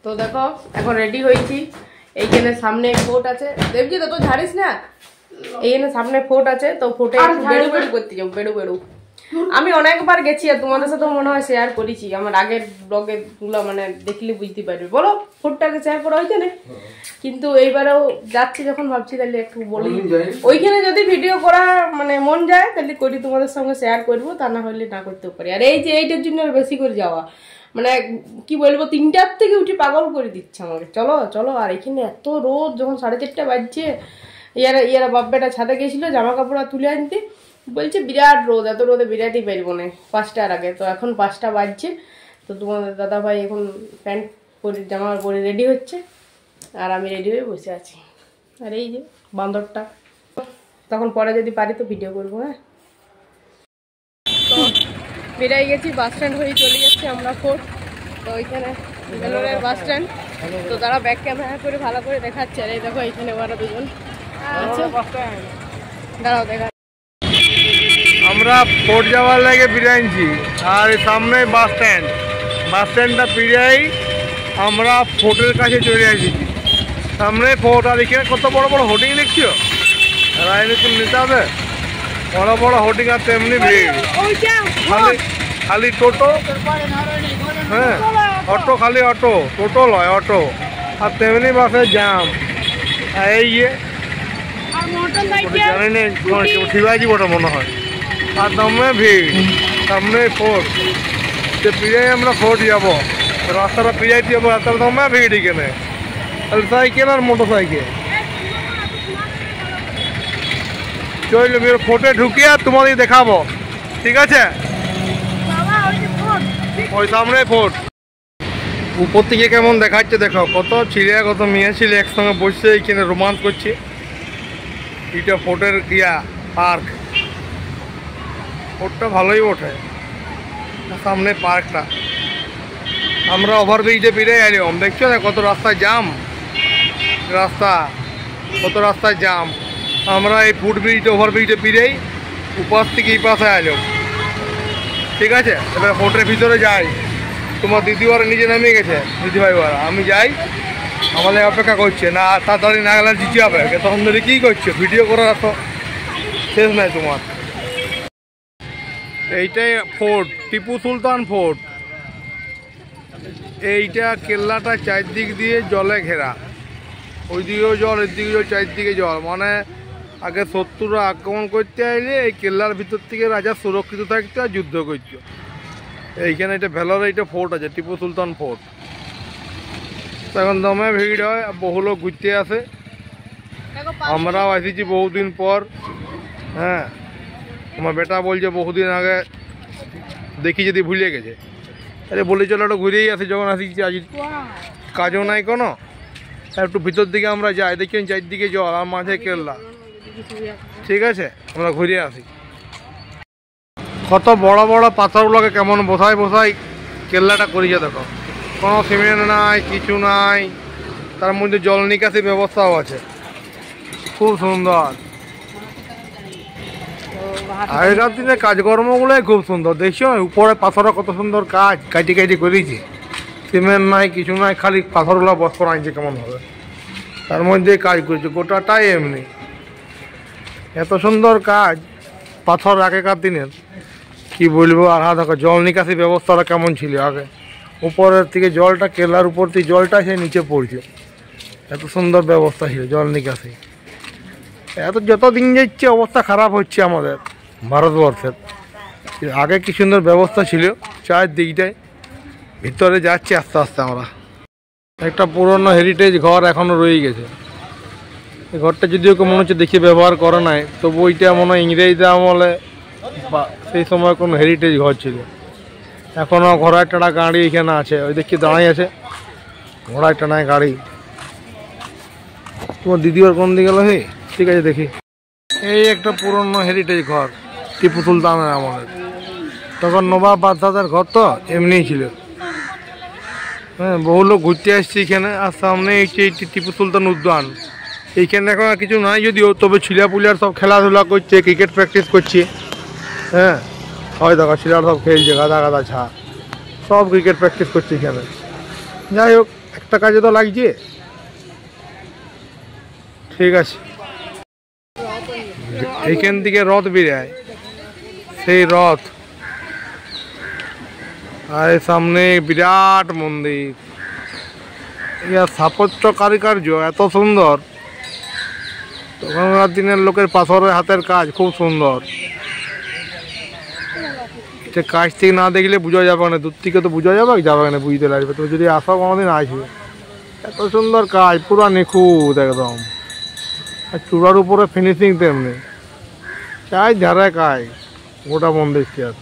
তো দেখো এখন রেডি হয়েছি। এইখানে সামনে ফোর্ট আছে, দেবজি তো ঝাড়িস না, এইখানে সামনে ফোর্ট আছে, তো ফোর্টে বেড়ু বেড়ু করতে যাবো। বেড়ু বেড়ু আমি অনেকবার গেছি আর তোমাদের সাথে মনে হয় শেয়ার করেছি, আমার আগের ব্লগে গুলো মানে দেখলে বুঝতে পারবে। বলো ফোর্টটাকে শেয়ার করা হয়েছে না, কিন্তু এইবারেও যাচ্ছি যখন ভাবছি তাহলে একটু বলি। ওইখানে যদি ভিডিও করা মানে মন যায় তাহলে করি, তোমাদের সঙ্গে শেয়ার করবো, তা না হলে না করতেও পারি। আর এই যে এইটার জন্য বেশি করে যাওয়া মানে কি বলবো, 3টার থেকে উঠে পাগল করে দিচ্ছে আমাকে, চলো চলো। আর এখানে এত রোদ, যখন 4:30 বাজছে, ইয়ারা বাপ্পাটা ছাদে গেছিল জামা কাপড় তুলে আনতে, বলছে বিরাট রোদ, এত রোদে বিরাটই পারবো না 5টার আগে। তো এখন 5টা বাজছে, তো তোমাদের দাদা ভাই এখন প্যান্ট পরে জামা পরে রেডি হচ্ছে, আর আমি রেডি হয়ে বসে আছি। আর এই যে বান্দরটা, তখন পরে যদি পারি তো ভিডিও করবো। হ্যাঁ, তো বেরিয়ে গেছি, বাস স্ট্যান্ড হয়ে চলে যাচ্ছি আমরা ফোর্ট। তো ওইখানে ভেলোরের বাস স্ট্যান্ড, তো তারা ব্যাক ক্যামেরা করে ভালো করে দেখাচ্ছে। আর এই দেখো এইখানে ওরা দুজন দাঁড়াও দেখা। আমরা ফোর্ট যাওয়ার লাগে বেরিয়েছি, আর সামনে বাস স্ট্যান্ডটা পেরিয়েই আমরা ফোর্টের কাছে চলে আসছি। সামনে ফোর্ট, আর এখানে কত বড় বড় হোর্ডিং দেখছো, রাজনীতির নেতাবে বড় বড় হোর্ডিং, আর তেমনি ভিড়। খালি টোটো, হ্যাঁ অটো, খালি অটো, টোটো লয় অটো, আর তেমনি বাসের জ্যাম। এই জানি না শিবাজি বটে মনে হয়, আর দমে ভিড়। সামনে ফোর্ট, যে পিড়াই আমরা ফোর্ট যাবো, রাস্তাটা পিড়াইতে যাবো, রাস্তার দমে ভিড়। এখানে সাইকেল আর মোটর সাইকেল চললো, ফোর্টে ঢুকিয়ে তোমাদের দেখাবো, ঠিক আছে? ওই সামনে ফোর্ট, উপর থেকে কেমন দেখাচ্ছে দেখো, কত ছেলে কত মেয়ে ছেলে একসঙ্গে বসে এখানে রোমান্স করছে। এটা ফোর্টের পার্ক, ফোর্টটা ভালোই ওঠে। সামনে পার্কটা, আমরা ওভারব্রিজে বেরিয়ে এলাম, দেখছো না কত রাস্তায় জাম, কত রাস্তায় জাম। আমরা এই ফুটব্রিজটা ওভারব্রিজে বেরিয়েই উপাস থেকে এই পাশে এলাম, ঠিক আছে? এবার ফোর্টের ভিতরে যাই। তোমার দিদি ওরা নিজে নামিয়ে গেছে, দিদিভাই ওরা, আমি যাই, আমাদের অপেক্ষা করছে না, তাড়াতাড়ি না গেলে জিতে যাবে। তখন ধরে কী করছো, ভিডিও করার তো শেষ নাই তোমার। এইটাই ফোর্ট, টিপু সুলতান ফোর্ট। এইটা কেল্লাটা চারদিক দিয়ে জলে ঘেরা, ওই দিকেও জল, এদিকেও চারদিকে জল। মানে আগে শত্রুরা আক্রমণ করতে আইলে এই কেল্লার ভিতর থেকে রাজা সুরক্ষিত থাকতো আর যুদ্ধ করতো। এইখানে এটা ভেলোরে এইটা ফোর্ট আছে, টিপু সুলতান ফোর্ট। এখন দমে ভিড় হয়, বহু লোক ঘুরতে আসে, আমরাও আসিছি বহুদিন পর। হ্যাঁ, আমার বেটা বলছে বহুদিন আগে দেখি, যদি ভুলে গেছে। আরে বলে চলো একটু ঘুরেই আসি, যখন আসিছি আজ কাজও নাই কোনো, একটু ভিতর দিকে আমরা যাই, দেখি চারদিকে জল আর মাঝে কেল্লা, ঠিক আছে? আমরা ঘুরে আসি। কত বড় বড় পাথরগুলোকে কেমন বসাই কেল্লাটা করেছে দেখো, কোনো সিমেন্ট নাই, কিছু নাই, তার মধ্যে জল নিকাশি ব্যবস্থাও আছে, খুব সুন্দর। আগেকার দিনে কাজকর্মগুলোই খুব সুন্দর, দেখছো উপরে পাথরে কত সুন্দর কাজ কাটি করেছি, সিমেন্ট নাই, কিছু নাই, খালি পাথরগুলো বস করা আনছে কেমন হবে, তার মধ্যে কাজ করেছে, গোটাটাই এমনি। এত সুন্দর কাজ পাথর আগেকার দিনের, কি বলবো। আর দেখো জল নিকাশি ব্যবস্থাটা কেমন ছিল আগে, উপরের থেকে জলটা, কেল্লার উপর থেকে জলটা সে নিচে পড়ছে, এত সুন্দর ব্যবস্থা ছিল জল নিকাশি। যত দিন যাচ্ছে অবস্থা খারাপ হচ্ছে আমাদের ভারতবর্ষের। আগে কি সুন্দর ব্যবস্থা ছিল, চারদিকটায় ভিতরে যাচ্ছে আস্তে আস্তে আমরা। একটা পুরনো হেরিটেজ ঘর এখনও রয়ে গেছে, এই ঘরটা যদিও মনে হচ্ছে দেখে ব্যবহার করা নাই, তবু ওইটা মনে হয় ইংরেজদের আমলে সেই সময় কোনো হেরিটেজ ঘর ছিল। এখনও ঘোড়ায় টানা গাড়ি এখানে আছে, ওই দেখি দাঁড়াই আছে ঘোড়ায় টানায় গাড়ি। তোমার দিদি ওর কোন দিকে গেল? হে, ঠিক আছে দেখি। এই একটা পুরনো হেরিটেজ ঘর, টিপু সুলতানের আমলের, তখন নবাব বাদশাদের ঘর তো এমনিই ছিল। হ্যাঁ, বহু লোক ঘুরতে আসছে এখানে। আর সামনে এই টিপু সুলতান উদ্যান, এইখানে এখন আর কিছু নাই যদিও, তবে ছেলেপুলের সব খেলাধুলা করছে, ক্রিকেট প্র্যাকটিস করছে। হ্যাঁ, হয় দেখা ছেলেরা সব খেলছে, গাদা ছা সব ক্রিকেট প্র্যাকটিস করছে এখানে। যাই হোক, একটা কাজে তো লাগছে। ঠিক আছে, এইখান থেকে রথ বেরায়, সেই রথ। আর সামনে বিরাট মন্দির, ইয়ার স্থাপত্য কারুকার্য এত সুন্দর, তখনকার দিনের লোকের পাথরের হাতের কাজ খুব সুন্দর। সে কাজ থেকে না দেখলে বোঝা যাবে না, দূর থেকে তো বোঝা যাবে না, বুঝতে লাগবে। তো যদি আসা কোনোদিন আসবে, এত সুন্দর কাজ, পুরো নিখুঁত একদম। আর চূড়ার উপরে ফিনিশিং তেমনি, চাই ঝাড়ায় কাজ গোটা মন্দিরটি। আর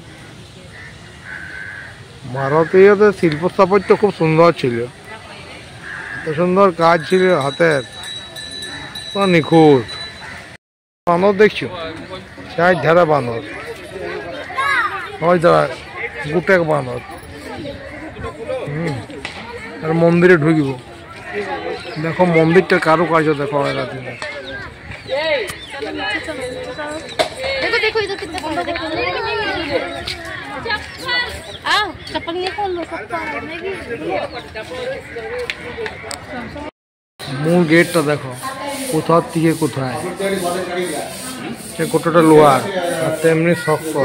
ভারতীয়দের শিল্প স্থাপত্য খুব সুন্দর ছিল, এত সুন্দর কাজ ছিল হাতের, পুরো নিখুঁত। বানর দেখছো, চাই ঝাড়া বানর, ওই দাঁড়া গুটেক বানর। আর মন্দিরে ঢুকিব, দেখো মন্দিরটার কারুকার্য দেখো। देखो इधर कितना सुंदर देखो। आओ चप्पल निकाल लो सबका। মূল গেটটা দেখো কোথার থেকে কোথায়, সে কোটাটা লোহার আর তেমনি শক্ত,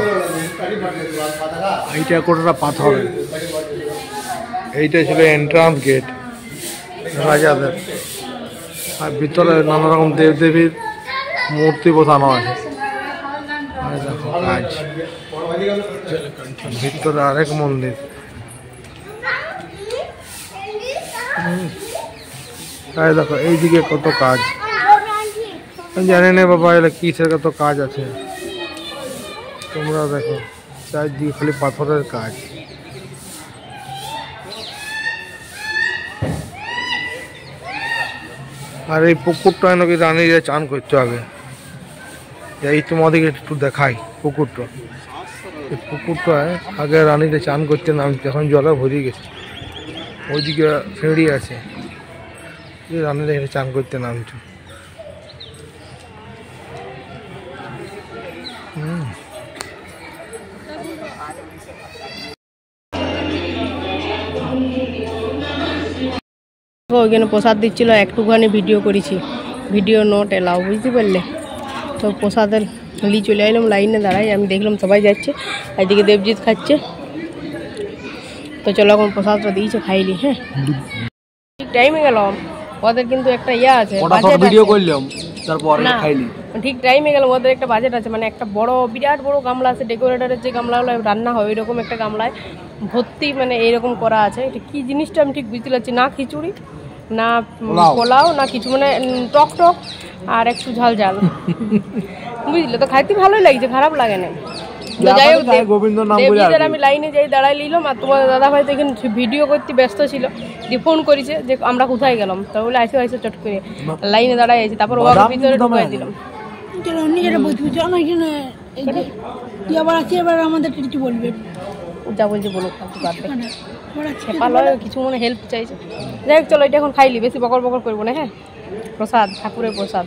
এইটা কোটাটা পাথরের। এইটা ছিল এন্ট্রান্স গেট রাজাদের। আর ভিতরে নানা রকম দেবদেবীর মূর্তি বসানো আছে। দেখো কাজ, ভিতরে আরেক মন্দির। তাই দেখো এইদিকে কত কাজ, জানি না বাবা এগুলো কিসের কত কাজ আছে। তোমরা দেখো চারদিকে খালি পাথরের কাজ। আর এই পুকুরটা নাকি রানী যে চান করতে হবে, এই তোমাদেরকে একটু দেখাই পুকুরটা। এই পুকুরটায় আগে রানীতে চান করতে নামছে, এখন জলে ভরে গেছে। ওইদিকে সিঁড়ি আছে, রানীরা এখানে চান করতে নামছে। ওইখানে প্রসাদ দিচ্ছিল, একটুখানি ভিডিও করেছি, ভিডিও নট এলাও, বুঝতে পারলে। তো প্রসাদের লি চলে এলাম, লাইনে দাঁড়াই, আমি দেখলাম সবাই যাচ্ছে, এদিকে দেবজিৎ খাচ্ছে। তো চলো এখন প্রসাদটা দিয়েছে, খাইলি। হ্যাঁ ঠিক টাইমে গেলাম, ওদের কিন্তু একটা ইয়ে আছে, ভিডিও করলাম, তারপর খাইলি ঠিক টাইমে গেলাম। ওদের একটা বাজেট আছে, মানে একটা বড় বিরাট বড় গামলা আছে, ডেকোরেটরের যে গামলাগুলো রান্না হয় ওইরকম একটা গামলায় ভর্তি, মানে এইরকম করা আছে। এটা কি জিনিসটা আমি ঠিক বুঝতে পারছি না, খিচুড়ি না পোলাও না কিছু, মানে টক টক আর একটু ঝাল ঝাল, বুঝলে। তো খাইতে ভালোই লাগছে, খারাপ লাগে না। তো যাই হোক, দেবজিতের আমি লাইনে যাই দাঁড়াই নিলাম, আর তোমার দাদা ভাই তো এখানে ভিডিও করতে ব্যস্ত ছিল, দিয়ে ফোন করেছে যে আমরা কোথায় গেলাম। তা বলে আইসে আইসে চট করে লাইনে দাঁড়াই আছি, তারপর ওকে ভিতরে ঢুকাই দিলাম। আমাদের কিছু বলবে, যা বলছে বলো, কিছু মনে হেল্প চাইছে। যাই হোক চলো, এটা এখন খাইলি, বেশি বকর বকর করবো না। হ্যাঁ প্রসাদ, ঠাকুরের প্রসাদ।